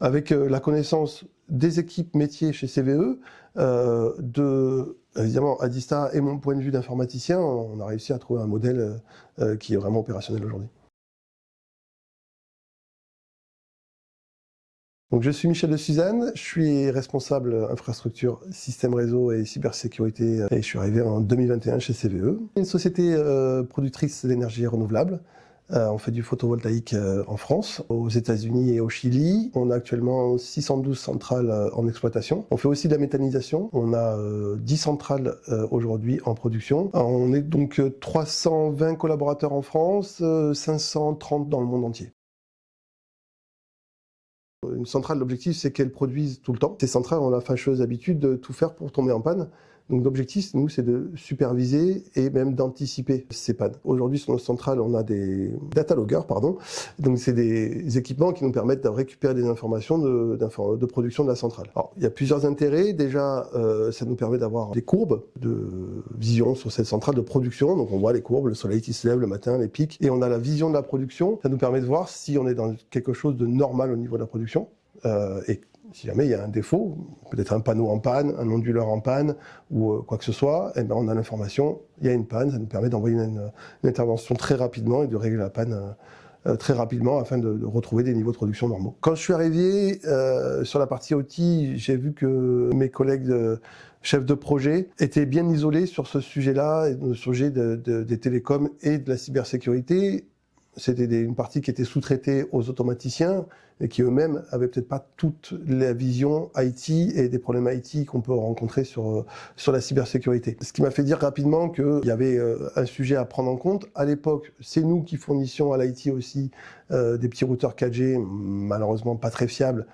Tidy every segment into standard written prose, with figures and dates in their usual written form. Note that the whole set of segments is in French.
Avec la connaissance des équipes métiers chez CVE, évidemment, Adista et mon point de vue d'informaticien, on a réussi à trouver un modèle qui est vraiment opérationnel aujourd'hui. Donc, je suis Michel de Suzanne, je suis responsable infrastructure, système réseau et cybersécurité et je suis arrivé en 2021 chez CVE. Une société productrice d'énergie renouvelable. On fait du photovoltaïque en France, aux États-Unis et au Chili. On a actuellement 612 centrales en exploitation. On fait aussi de la méthanisation. On a 10 centrales aujourd'hui en production. On est donc 320 collaborateurs en France, 530 dans le monde entier. Une centrale, l'objectif, c'est qu'elle produise tout le temps. Ces centrales ont la fâcheuse habitude de tout faire pour tomber en panne. Donc l'objectif, nous, c'est de superviser et même d'anticiper ces pannes. Aujourd'hui, sur nos centrales, on a des data loggers, pardon. Donc c'est des équipements qui nous permettent de récupérer des informations de production de la centrale. Alors, il y a plusieurs intérêts. Déjà, ça nous permet d'avoir des courbes de vision sur cette centrale de production. Donc on voit les courbes, le soleil qui se lève le matin, les pics. Et on a la vision de la production. Ça nous permet de voir si on est dans quelque chose de normal au niveau de la production. Et si jamais il y a un défaut, peut-être un panneau en panne, un onduleur en panne ou quoi que ce soit, eh ben on a l'information, il y a une panne, ça nous permet d'envoyer une intervention très rapidement et de régler la panne très rapidement afin de retrouver des niveaux de production normaux. Quand je suis arrivé sur la partie OT, j'ai vu que mes collègues chefs de projet étaient bien isolés sur ce sujet-là, le sujet des télécoms et de la cybersécurité. C'était une partie qui était sous-traitée aux automaticiens et qui eux-mêmes avaient peut-être pas toute la vision IT et des problèmes IT qu'on peut rencontrer sur la cybersécurité. Ce qui m'a fait dire rapidement qu'il y avait un sujet à prendre en compte. À l'époque, c'est nous qui fournissions à l'IT aussi des petits routeurs 4G, malheureusement pas très fiables.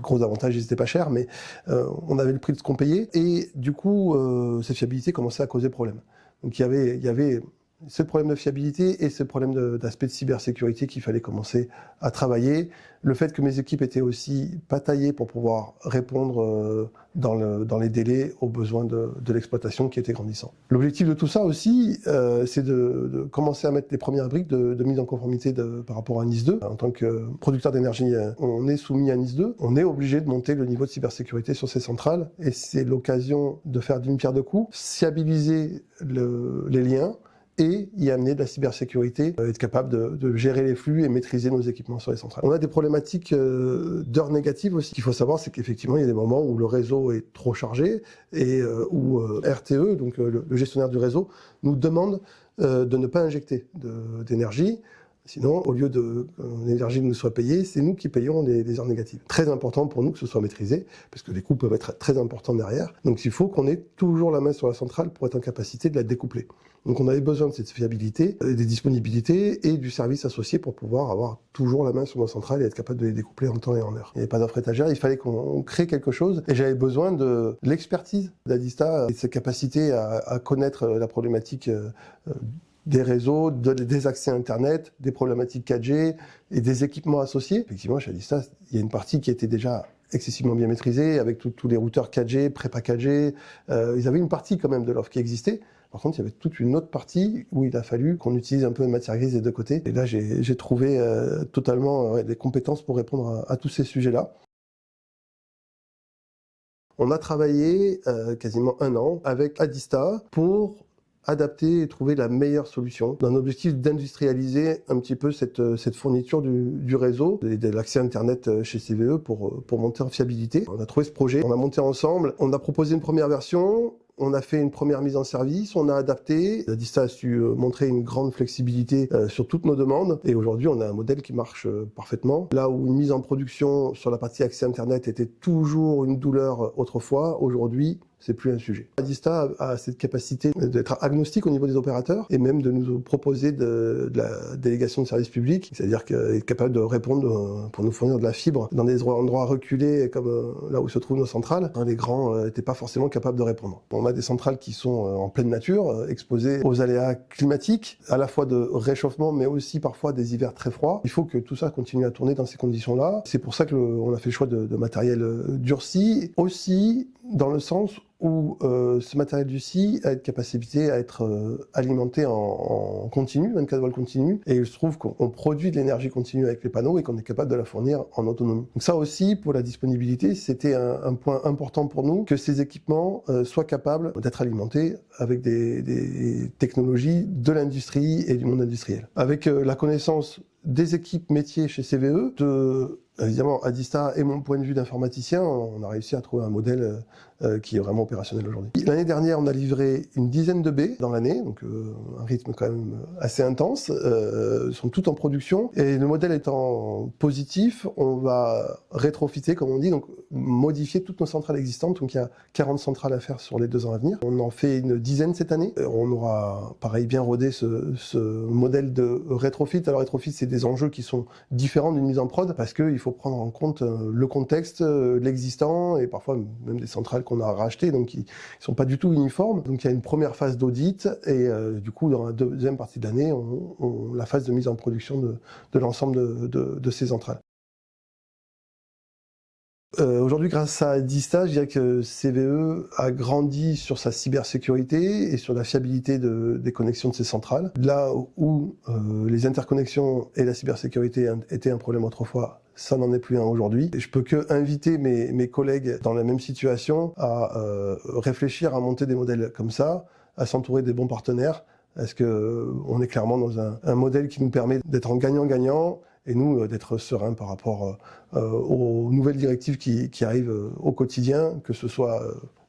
Gros avantage, ils n'étaient pas chers, mais on avait le prix de ce qu'on payait. Et du coup, cette fiabilité commençait à causer problème. Donc il y avait ce problème de fiabilité et ce problème d'aspect de cybersécurité qu'il fallait commencer à travailler. Le fait que mes équipes étaient aussi pas taillées pour pouvoir répondre dans les délais aux besoins de l'exploitation qui étaient grandissants. L'objectif de tout ça aussi, c'est de commencer à mettre les premières briques de mise en conformité par rapport à NIS 2. En tant que producteur d'énergie, on est soumis à NIS 2. On est obligé de monter le niveau de cybersécurité sur ces centrales et c'est l'occasion de faire d'une pierre deux coups, fiabiliser les liens, et y amener de la cybersécurité, être capable de gérer les flux et maîtriser nos équipements sur les centrales. On a des problématiques d'heures négatives aussi. Ce qu'il faut savoir, c'est qu'effectivement, il y a des moments où le réseau est trop chargé et où RTE, donc le gestionnaire du réseau, nous demande de ne pas injecter d'énergie. Sinon, au lieu que l'énergie nous soit payée, c'est nous qui payons les heures négatives. Très important pour nous que ce soit maîtrisé, parce que les coûts peuvent être très importants derrière. Donc il faut qu'on ait toujours la main sur la centrale pour être en capacité de la découpler. Donc on avait besoin de cette fiabilité, des disponibilités et du service associé pour pouvoir avoir toujours la main sur nos centrales et être capable de les découpler en temps et en heure. Il n'y avait pas d'offre étagère, il fallait qu'on crée quelque chose et j'avais besoin de l'expertise d'Adista et de sa capacité à connaître la problématique des réseaux, des accès Internet, des problématiques 4G et des équipements associés. Effectivement, chez Adista, il y a une partie qui était déjà excessivement bien maîtrisée, avec tous les routeurs 4G, prépa 4G. Ils avaient une partie quand même de l'offre qui existait. Par contre, il y avait toute une autre partie où il a fallu qu'on utilise un peu de matière grise des deux côtés. Et là, j'ai trouvé totalement des compétences pour répondre à tous ces sujets-là. On a travaillé quasiment 1 an avec Adista pour adapter et trouver la meilleure solution dans l'objectif d'industrialiser un petit peu cette fourniture du réseau et de l'accès Internet chez CVE pour monter en fiabilité. On a trouvé ce projet, on a monté ensemble, on a proposé une première version, on a fait une première mise en service, on a adapté. Adista a su montrer une grande flexibilité sur toutes nos demandes. Et aujourd'hui, on a un modèle qui marche parfaitement. Là où une mise en production sur la partie accès Internet était toujours une douleur autrefois, aujourd'hui, c'est plus un sujet. Adista a cette capacité d'être agnostique au niveau des opérateurs et même de nous proposer de la délégation de services publics, c'est-à-dire qu'elle est capable de répondre pour nous fournir de la fibre dans des endroits reculés comme là où se trouvent nos centrales. Les grands n'étaient pas forcément capables de répondre. On a des centrales qui sont en pleine nature, exposées aux aléas climatiques, à la fois de réchauffement mais aussi parfois des hivers très froids. Il faut que tout ça continue à tourner dans ces conditions-là. C'est pour ça qu'on a fait le choix de matériel durci, aussi dans le sens où ce matériel du SI a une capacité à être alimenté en continu, 24 volts continu, et il se trouve qu'on produit de l'énergie continue avec les panneaux et qu'on est capable de la fournir en autonomie. Donc ça aussi, pour la disponibilité, c'était un point important pour nous, que ces équipements soient capables d'être alimentés avec des technologies de l'industrie et du monde industriel. Avec la connaissance des équipes métiers chez CVE, évidemment, Adista et mon point de vue d'informaticien, on a réussi à trouver un modèle qui est vraiment opérationnel aujourd'hui. L'année dernière, on a livré une dizaine de baies dans l'année, donc un rythme quand même assez intense, sont toutes en production, et le modèle étant positif, on va rétrofiter, comme on dit, donc modifier toutes nos centrales existantes, donc il y a 40 centrales à faire sur les 2 ans à venir. On en fait une dizaine cette année, on aura pareil bien rodé ce modèle de rétrofit. Alors rétrofit, c'est des enjeux qui sont différents d'une mise en prod, parce qu'il faut prendre en compte le contexte, l'existant, et parfois même des centrales qu'on a rachetées, donc qui sont pas du tout uniformes. Donc il y a une première phase d'audit, et du coup dans la deuxième partie de l'année, on la phase de mise en production de l'ensemble de ces centrales. Aujourd'hui, grâce à Adista, je dirais que CVE a grandi sur sa cybersécurité et sur la fiabilité des connexions de ses centrales. Là où les interconnexions et la cybersécurité étaient un problème autrefois, ça n'en est plus un aujourd'hui. Je peux que inviter mes collègues dans la même situation à réfléchir à monter des modèles comme ça, à s'entourer des bons partenaires, parce qu'on est clairement dans un modèle qui nous permet d'être en gagnant-gagnant, et nous, d'être sereins par rapport aux nouvelles directives qui arrivent au quotidien, que ce soit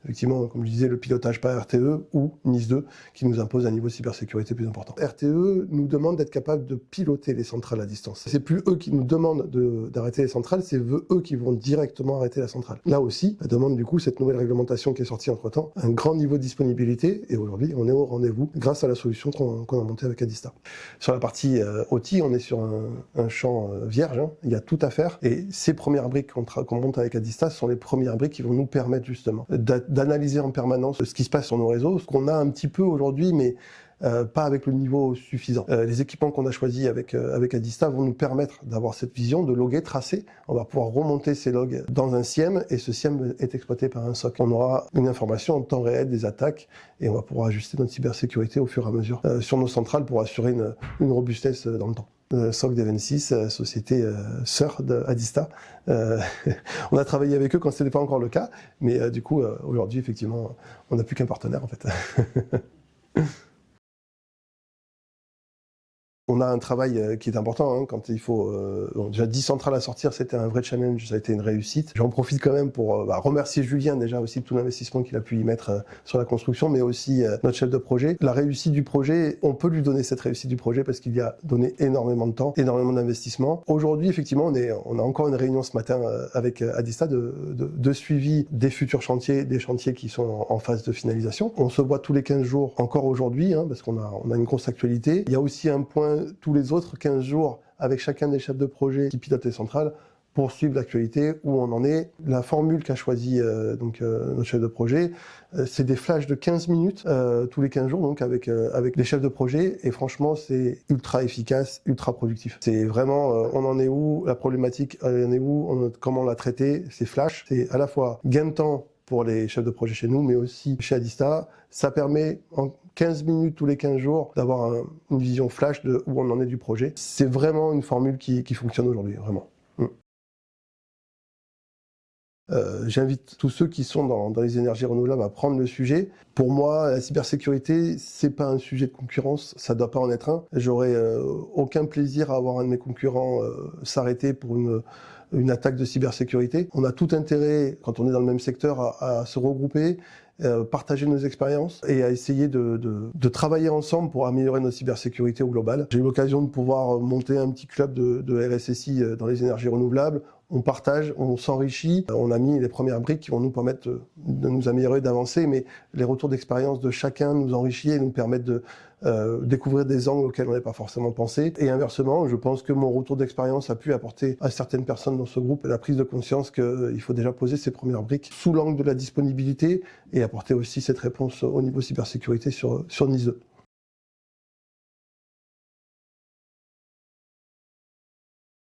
effectivement, comme je disais, le pilotage par RTE ou NIS2, qui nous impose un niveau de cybersécurité plus important. RTE nous demande d'être capable de piloter les centrales à distance. C'est plus eux qui nous demandent d'arrêter les centrales, c'est eux qui vont directement arrêter la centrale. Là aussi, ça demande du coup cette nouvelle réglementation qui est sortie entre-temps, un grand niveau de disponibilité, et aujourd'hui, on est au rendez-vous grâce à la solution qu'on a montée avec Adista. Sur la partie OT, on est sur un champ vierge, hein. Il y a tout à faire, et ces premières briques qu'on monte avec Adista sont les premières briques qui vont nous permettre justement d'analyser en permanence ce qui se passe sur nos réseaux, ce qu'on a un petit peu aujourd'hui, mais pas avec le niveau suffisant. Les équipements qu'on a choisis avec Adista vont nous permettre d'avoir cette vision, de loguer, tracer. On va pouvoir remonter ces logs dans un SIEM, et ce SIEM est exploité par un SOC. On aura une information en temps réel des attaques, et on va pouvoir ajuster notre cybersécurité au fur et à mesure sur nos centrales pour assurer une robustesse dans le temps. SOC d'Evensis, société sœur d'Adista. On a travaillé avec eux quand ce n'était pas encore le cas, mais du coup, aujourd'hui, effectivement, on n'a plus qu'un partenaire, en fait. On a un travail qui est important, hein, quand il faut... bon, déjà 10 centrales à sortir, c'était un vrai challenge, ça a été une réussite. J'en profite quand même pour remercier Julien déjà aussi de tout l'investissement qu'il a pu y mettre sur la construction, mais aussi notre chef de projet. La réussite du projet, on peut lui donner cette réussite du projet parce qu'il y a donné énormément de temps, énormément d'investissement. Aujourd'hui, effectivement, on a encore une réunion ce matin avec Adista de suivi des futurs chantiers, des chantiers qui sont en phase de finalisation. On se voit tous les 15 jours encore aujourd'hui, hein, parce qu'on a une grosse actualité. Il y a aussi un point tous les autres 15 jours avec chacun des chefs de projet qui pilotent les centrales pour suivre l'actualité, où on en est. La formule qu'a choisie notre chef de projet, c'est des flashs de 15 minutes tous les 15 jours, donc avec les chefs de projet, et franchement c'est ultra efficace, ultra productif. C'est vraiment, on en est où, la problématique, on en est où, comment on l'a traité, ces flashs, c'est à la fois gain de temps pour les chefs de projet chez nous, mais aussi chez Adista. Ça permet en 15 minutes tous les 15 jours d'avoir une vision flash de où on en est du projet. C'est vraiment une formule qui fonctionne aujourd'hui, vraiment. J'invite tous ceux qui sont dans les énergies renouvelables à prendre le sujet. Pour moi, la cybersécurité, c'est pas un sujet de concurrence, ça doit pas en être un. J'aurais aucun plaisir à avoir un de mes concurrents s'arrêter pour une attaque de cybersécurité. On a tout intérêt, quand on est dans le même secteur, à se regrouper, partager nos expériences et à essayer de travailler ensemble pour améliorer notre cybersécurité au global. J'ai eu l'occasion de pouvoir monter un petit club de RSSI dans les énergies renouvelables. On partage, on s'enrichit, on a mis les premières briques qui vont nous permettre de nous améliorer, d'avancer, mais les retours d'expérience de chacun nous enrichit et nous permettent de découvrir des angles auxquels on n'avait pas forcément pensé. Et inversement, je pense que mon retour d'expérience a pu apporter à certaines personnes dans ce groupe la prise de conscience qu'il faut déjà poser ces premières briques sous l'angle de la disponibilité et apporter aussi cette réponse au niveau cybersécurité sur NIS2.